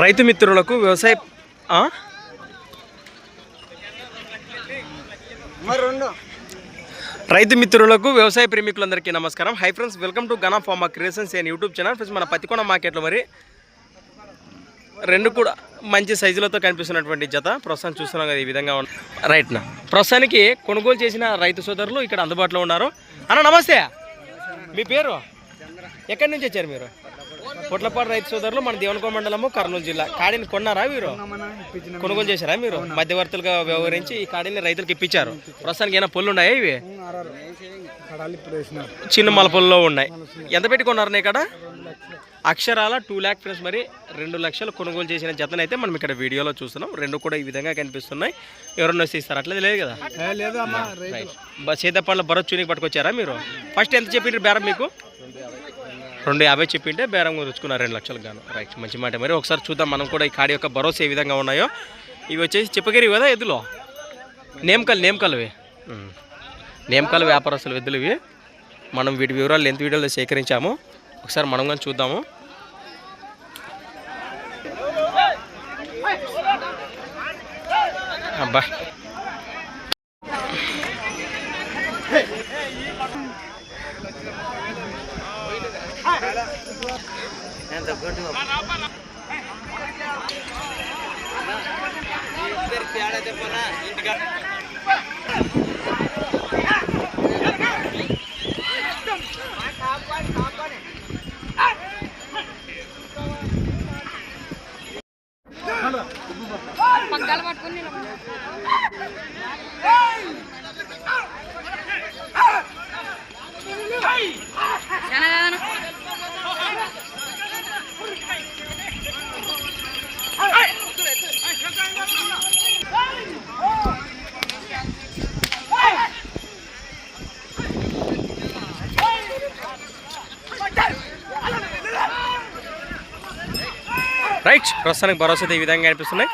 రైతు మిత్రులకు వ్యవసాయ ప్రేమికులందరికీ నమస్కారం. Hi friends, welcome to Gana pharma creations and YouTube channel. Friends, మన పత్తికొండ మార్కెట్లో మరి రెండు కూడా మంచి సైజులతో కనిపిస్తున్నటువంటి జత ప్రస్తుతం చూస్తున్నాం కదా, ఈ విధంగా రైట్నా. ప్రస్తుతానికి కొనుగోలు చేసిన రైతు సోదరులు ఇక్కడ అందుబాటులో ఉన్నారు. అన్న నమస్తే, మీ పేరు? ఎక్కడి నుంచి వచ్చారు మీరు? పొట్లపాడు రైతు సోదరులు, మన దేవనకొండ మండలము, కర్నూలు జిల్లా. కాడిని కొన్నారా మీరు? కొనుగోలు చేశారా మీరు? మధ్యవర్తులుగా వ్యవహరించి ఈ కాడిని రైతులకు ఇప్పించారు. ప్రస్తుతానికి ఏమైనా పొల్లు ఉన్నాయా? ఇవి చిన్న మల పొల్లో ఉన్నాయి. ఎంత పెట్టి కొన్నారని ఇక్కడ? అక్షరాల 2 lakh ఫ్రెండ్స్. మరి 2 లక్షలు కొనుగోలు చేసిన జతనైతే మనం ఇక్కడ వీడియోలో చూస్తున్నాం. రెండు కూడా ఈ విధంగా కనిపిస్తున్నాయి. ఎవరన్నా వస్తే ఇస్తారు? అట్లేదు లేదు కదా. సీతాపళ్ళ భరత్ చూనికి పట్టుకొచ్చారా మీరు? ఫస్ట్ ఎంత చెప్పిండ్రు బేరం మీకు? 250 చెప్పింటే బేరం రుచుకున్నారు 2 లక్షలకు గాను. రైట్, మంచి మాట. మరి ఒకసారి చూద్దాం మనం కూడా ఈ కాడి యొక్క భరోసా ఏ విధంగా ఉన్నాయో. ఇవి వచ్చేసి చెప్పగిరి కదా ఎద్దులో, నేమకల్వి వ్యాపారస్తులు ఎద్దులు ఇవి. మనం వీటి వివరాలు ఎంత వీడియోలో సేకరించాము, ఒకసారి మనం కానీ చూద్దాము. అబ్బా, రైట్. ప్రస్తుతానికి భరోసా ఈ విధంగా అనిపిస్తున్నాయి.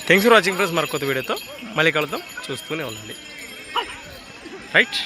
Thanks for watching friends. మరి కొత్త వీడియోతో మళ్ళీ కలుద్దాం, చూస్తూనే ఉండండి. రైట్.